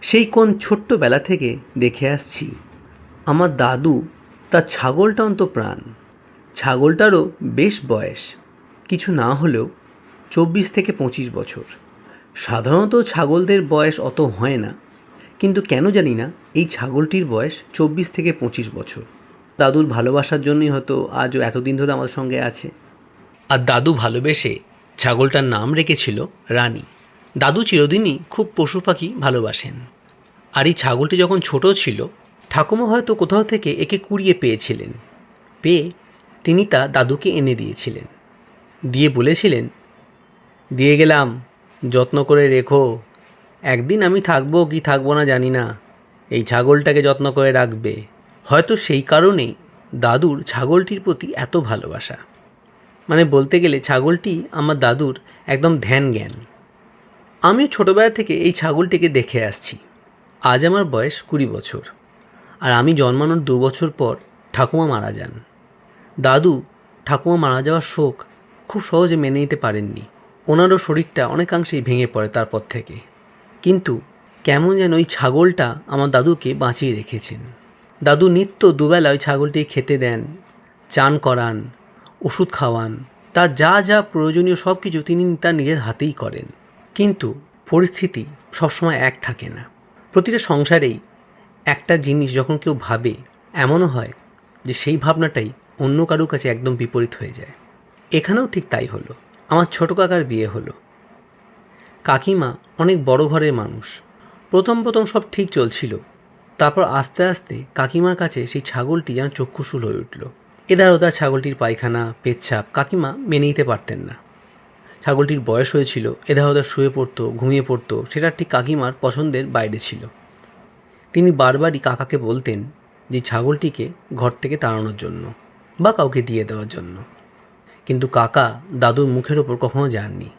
সেই কোন ছোট্টবেলা থেকে দেখে আসছি আমার দাদু তার ছাগলটা অন্তপ্রাণ। ছাগলটারও বেশ বয়স, কিছু না হলেও 24 থেকে 25 বছর। সাধারণত ছাগলদের বয়স অত হয় না, কিন্তু কেন জানি না এই ছাগলটির বয়স 24 থেকে 25 বছর। দাদুর ভালোবাসার জন্যই হয়তো আজও এতদিন ধরে আমাদের সঙ্গে আছে। আর দাদু ভালোবেসে ছাগলটার নাম রেখেছিল রানী। দাদু চিরদিনই খুব পশু পাখি ভালোবাসেন। আর এই ছাগলটি যখন ছোট ছিল, ঠাকুমা হয়তো কোথাও থেকে একে কুড়িয়ে পেয়েছিলেন। পেয়ে তিনি তা দাদুকে এনে দিয়েছিলেন, দিয়ে বলেছিলেন, দিয়ে গেলাম, যত্ন করে রেখো। একদিন আমি থাকবো কি থাকবো না জানি না, এই ছাগলটাকে যত্ন করে রাখবে। হয়তো সেই কারণেই দাদুর ছাগলটির প্রতি এত ভালোবাসা। মানে বলতে গেলে ছাগলটি আমার দাদুর একদম ধ্যান জ্ঞান। আমিও ছোটোবেলা থেকে এই ছাগলটিকে দেখে আসছি। আজ আমার বয়স 20 বছর, আর আমি জন্মানোর 2 বছর পর ঠাকুমা মারা যান। দাদু ঠাকুমা মারা যাওয়ার শোক খুব সহজে মেনে নিতে পারেননি। ওনারও শরীরটা অনেকাংশেই ভেঙে পড়ে তারপর থেকে। কিন্তু কেমন যেন ওই ছাগলটা আমার দাদুকে বাঁচিয়ে রেখেছেন। দাদু নিত্য দুবেলা ওই ছাগলটিকে খেতে দেন, চান করান, ওষুধ খাওয়ান, তার যা যা প্রয়োজনীয় সব কিছু তিনি তার নিজের হাতেই করেন। কিন্তু পরিস্থিতি সবসময় এক থাকে না। প্রতিটা সংসারেই একটা জিনিস যখন কেউ ভাবে, এমনও হয় যে সেই ভাবনাটাই অন্য কারোর কাছে একদম বিপরীত হয়ে যায়। এখানেও ঠিক তাই হলো। আমার ছোটো কাকার বিয়ে হলো। কাকিমা অনেক বড় ঘরের মানুষ। প্রথম প্রথম সব ঠিক চলছিল, তারপর আস্তে আস্তে কাকিমার কাছে সেই ছাগলটি যেন চক্ষুশূল হয়ে উঠল। এদার ওদার ছাগলটির পায়খানা পেচ্ছাপ কাকিমা মেনে নিতে পারতেন না। ছাগলটির বয়স হয়েছিল, এধার ওধার শুয়ে পড়তো, ঘুমিয়ে পড়তো, সেটা ঠিক কাকিমার পছন্দের বাইরে ছিল। তিনি বারবারই কাকাকে বলতেন যে ছাগলটিকে ঘর থেকে তাড়ানোর জন্য বা কাউকে দিয়ে দেওয়ার জন্য, কিন্তু কাকা দাদুর মুখের ওপর কখনো যাননি।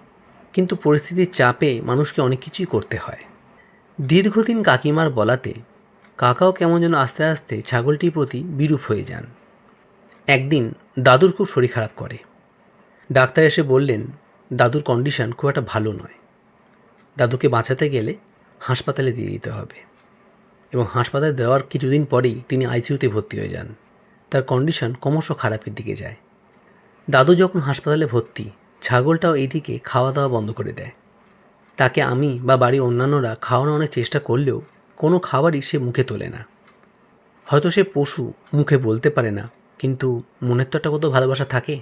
কিন্তু পরিস্থিতির চাপে মানুষকে অনেক কিছুই করতে হয়। দীর্ঘদিন কাকিমার বলাতে কাকাও কেমন যেন আস্তে আস্তে ছাগলটির প্রতি বিরূপ হয়ে যান। একদিন দাদুর খুব শরীর খারাপ করে। ডাক্তার এসে বললেন দাদুর কন্ডিশন খুব একটা ভালো নয়, দাদুকে বাঁচাতে গেলে হাসপাতালে দিয়ে দিতে হবে। এবং হাসপাতালে দেওয়ার কিছুদিন পরেই তিনি আইসিইউতে ভর্তি হয়ে যান। তার কন্ডিশন ক্রমশ খারাপের দিকে যায়। দাদু যখন হাসপাতালে ভর্তি, ছাগলটাও এইদিকে খাওয়া দাওয়া বন্ধ করে দেয়। তাকে আমি বা বাড়ির অন্যান্যরা খাওয়ানোর অনেক চেষ্টা করলেও কোনো খাবারই সে মুখে তোলে না। হয়তো সে পশু, মুখে বলতে পারে না, কিন্তু মনের তো একটা কত ভালোবাসা থাকে।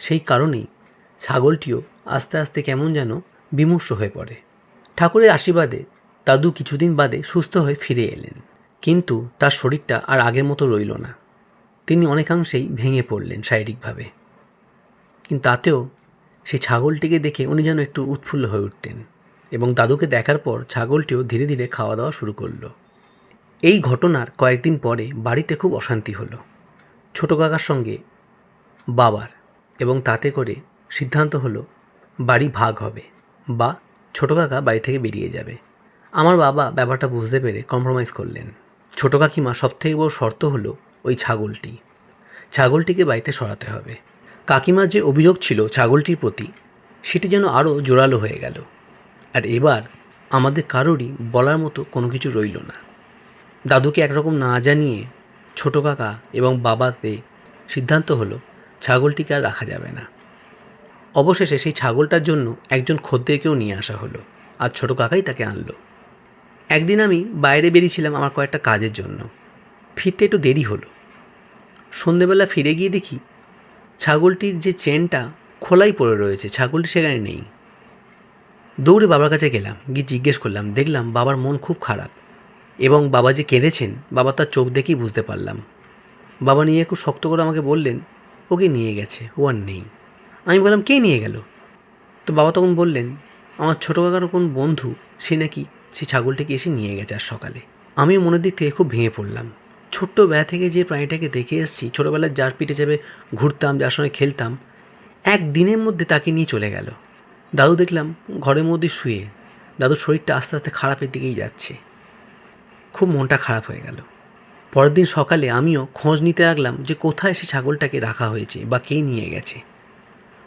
সেই কারণেই ছাগলটিও আস্তে আস্তে কেমন যেন বিমর্ষ হয়ে পড়ে। ঠাকুরের আশীর্বাদে দাদু কিছুদিন বাদে সুস্থ হয়ে ফিরে এলেন, কিন্তু তার শরীরটা আর আগের মতো রইল না। তিনি অনেকাংশেই ভেঙে পড়লেন শারীরিকভাবে। কিন্তু তাতেও সেই ছাগলটিকে দেখে উনি যেন একটু উৎফুল্ল হয়ে উঠতেন, এবং দাদুকে দেখার পর ছাগলটিও ধীরে ধীরে খাওয়া দাওয়া শুরু করলো। এই ঘটনার কয়েকদিন পরে বাড়িতে খুব অশান্তি হলো ছোটো কাকার সঙ্গে বাবার, এবং তাতে করে সিদ্ধান্ত হলো বাড়ি ভাগ হবে বা ছোটো কাকা বাড়ি থেকে বেরিয়ে যাবে। আমার বাবা ব্যাপারটা বুঝতে পেরে কম্প্রোমাইজ করলেন। ছোটো কাকিমা সবথেকে বড় শর্ত হলো ওই ছাগলটিকে বাড়িতে সরাতে হবে। কাকিমার যে অভিযোগ ছিল ছাগলটির প্রতি, সেটি যেন আরও জোরালো হয়ে গেল। আর এবার আমাদের কারোরই বলার মতো কোনো কিছু রইল না। দাদুকে একরকম না জানিয়ে ছোটো কাকা এবং বাবাতে সিদ্ধান্ত হলো ছাগলটিকে আর রাখা যাবে না। অবশেষে সেই ছাগলটার জন্য একজন খদ্দেরকেও নিয়ে আসা হলো, আর ছোটো কাকাই তাকে আনলো। একদিন আমি বাইরে বেরিয়েছিলাম আমার কয়েকটা কাজের জন্য। ফিরতে একটু দেরি হলো। সন্ধেবেলা ফিরে গিয়ে দেখি ছাগলটির যে চেনটা খোলাই পড়ে রয়েছে, ছাগলটি সেখানে নেই। দৌড়ে বাবার কাছে গেলাম, গিয়ে জিজ্ঞেস করলাম। দেখলাম বাবার মন খুব খারাপ, এবং বাবা যে কেঁদেছেন বাবা তার চোখ দেখেই বুঝতে পারলাম। বাবা নিয়ে খুব শক্ত করে আমাকে বললেন, ওকে নিয়ে গেছে, ও আর নেই। আমি বললাম, কে নিয়ে গেল? তো বাবা তখন বললেন, আমার ছোটো কাকার কোন বন্ধু, সে নাকি সেই ছাগলটিকে এসে নিয়ে গেছে আজ সকালে। আমিও মনের দিক থেকে খুব ভেঙে পড়লাম। ছোট্টবেলা থেকে যে প্রাণীটাকে দেখে এসেছি, ছোটোবেলায় যার পিঠে চেপে ঘুরতাম, যার সঙ্গে খেলতাম, একদিনের মধ্যে তাকে নিয়ে চলে গেল। দাদু দেখলাম ঘরের মধ্যে শুয়ে। দাদুর শরীরটা আস্তে আস্তে খারাপের দিকেই যাচ্ছে। খুব মনটা খারাপ হয়ে গেল। পরের দিন সকালে আমিও খোঁজ নিতে লাগলাম যে কোথায় সে ছাগলটাকে রাখা হয়েছে বা কে নিয়ে গেছে।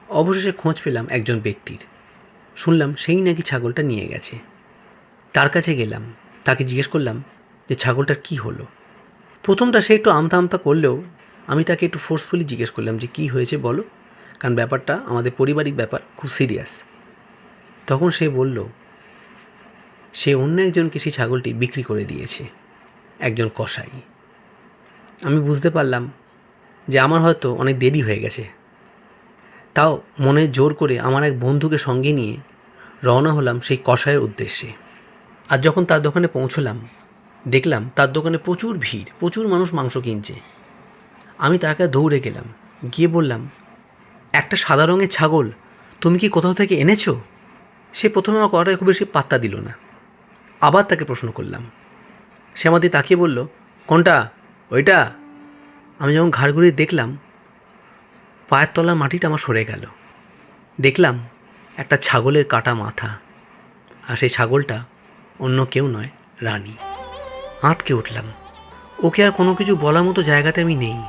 অবশেষে খোঁজ পেলাম একজন ব্যক্তির। শুনলাম সেই নাকি ছাগলটা নিয়ে গেছে। তার কাছে গেলাম, তাকে জিজ্ঞেস করলাম যে ছাগলটার কি হলো। প্রথমটা সে একটু আমতা আমতা করলেও আমি তাকে একটু ফোর্সফুলি জিজ্ঞেস করলাম যে কী হয়েছে বলো, কারণ ব্যাপারটা আমাদের পারিবারিক ব্যাপার, খুব সিরিয়াস। তখন সে বলল সে অন্য একজনকে সেই ছাগলটি বিক্রি করে দিয়েছে, একজন কসাই। আমি বুঝতে পারলাম যে আমার হয়তো অনেক দেরি হয়ে গেছে। তাও মনে জোর করে আমার এক বন্ধুকে সঙ্গে নিয়ে রওনা হলাম সেই কসাইয়ের উদ্দেশ্যে। আর যখন তার দোকানে পৌঁছলাম দেখলাম তার দোকানে প্রচুর ভিড়, প্রচুর মানুষ মাংস কিনছে। আমি তার কাছে দৌড়ে গেলাম, গিয়ে বললাম, একটা সাদা রঙের ছাগল তুমি কি কোথাও থেকে এনেছো? সে প্রথমে আমার কথাটা খুব বেশি পাত্তা দিল না। আবার তাকে প্রশ্ন করলাম। সে আমার দিকে তাকিয়ে বলল, কোনটা? ওইটা? আমি যখন ঘাড় ঘুরিয়ে দেখলাম পায়ের তলার মাটিটা আমার সরে গেল। দেখলাম একটা ছাগলের কাটা মাথা, আর সেই ছাগলটা অন্য কেউ নয়, রানী। আঁতকে উঠলাম। ওকে আর কোনো কিছু বলার মতো জায়গাতে আমি নেই।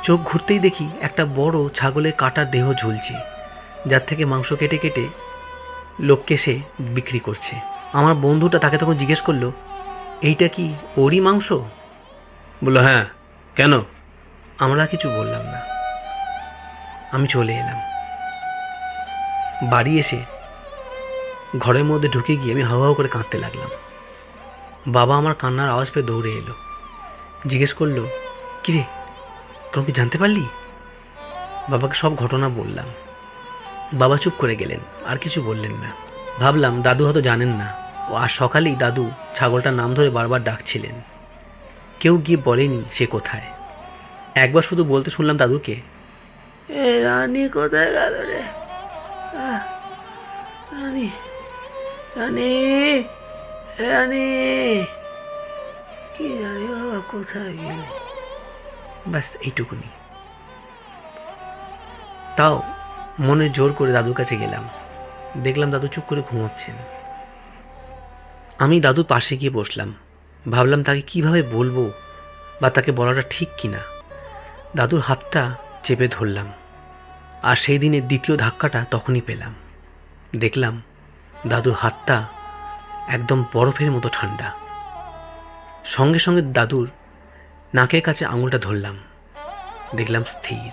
চোখ ঘুরতেই দেখি একটা বড় ছাগলের কাটার দেহ ঝুলছে, যার থেকে মাংস কেটে কেটে লোককে সে বিক্রি করছে। আমার বন্ধুটা তাকে তখন জিজ্ঞেস করলো, এইটা কি ওরই মাংস? বলল, হ্যাঁ, কেন? আমরা কিছু বললাম না। আমি চলে এলাম। বাড়ি এসে ঘরের মধ্যে ঢুকে গিয়ে আমি হাউ হাউ করে কাঁদতে লাগলাম। বাবা আমার কান্নার আওয়াজ পেয়ে দৌড়ে এলো, জিজ্ঞেস করলো, কিরে, কোনো কি জানতে পারলি? বাবাকে সব ঘটনা বললাম। বাবা চুপ করে গেলেন, আর কিছু বললেন না। ভাবলাম দাদু হয়তো জানেন না। ও আজ সকালেই দাদু ছাগলটার নাম ধরে বারবার ডাকছিলেন। কেউ গিয়ে বলেনি সে কোথায়। একবার শুধু বলতে শুনলাম দাদুকে, এ রানী কোথায় গেল রে? রানী, রানী, রানী, কি জানি বাবা কোথায় গেলে। ব্যাস এইটুকুনি। তাও মনে জোর করে দাদুর কাছে গেলাম। দেখলাম দাদু চুপ করে ঘুমোচ্ছেন। আমি দাদুর পাশে গিয়ে বসলাম। ভাবলাম তাকে কিভাবে বলবো, বা তাকে বলাটা ঠিক কিনা। দাদুর হাতটা চেপে ধরলাম, আর সেই দিনের দ্বিতীয় ধাক্কাটা তখনই পেলাম। দেখলাম দাদুর হাতটা একদম বরফের মতো ঠান্ডা। সঙ্গে সঙ্গে দাদুর নাকের কাছে আঙুলটা ধরলাম, দেখলাম স্থির।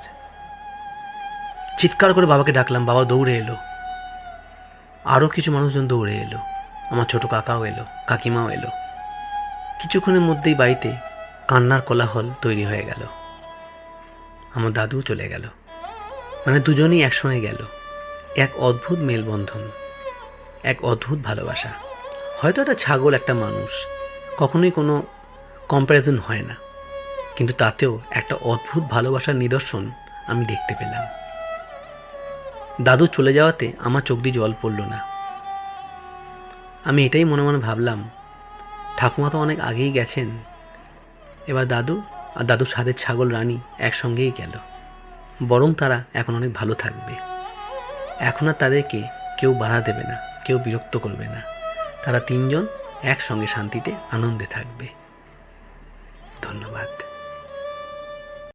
চিৎকার করে বাবাকে ডাকলাম, বাবা দৌড়ে এলো। আরও কিছু মানুষজন দৌড়ে এলো, আমার ছোট কাকাও এলো, কাকিমাও এলো। কিছুক্ষণের মধ্যেই বাড়িতে কান্নার কোলাহল তৈরি হয়ে গেল। আমার দাদু চলে গেল, মানে দুজনেই একসঙ্গে গেল। এক অদ্ভুত মেলবন্ধন, এক অদ্ভুত ভালোবাসা। হয়তো একটা ছাগল, একটা মানুষ, কখনোই কোনো কম্প্যারিজন হয় না, কিন্তু তাতেও একটা অদ্ভুত ভালোবাসার নিদর্শন আমি দেখতে পেলাম। দাদু চলে যাওয়াতে আমার চোখ দিয়ে জল পড়ল না। আমি এটাই মনে মনে ভাবলাম, ঠাকুমা তো অনেক আগেই গেছেন, এবার দাদু আর দাদুর সাথে ছাগল রানী একসঙ্গেই গেল। বরং তারা এখন অনেক ভালো থাকবে। এখন আর তাদেরকে কেউ বাধা দেবে না, কেউ বিরক্ত করবে না। তারা তিনজন একসঙ্গে শান্তিতে আনন্দে থাকবে। ধন্যবাদ।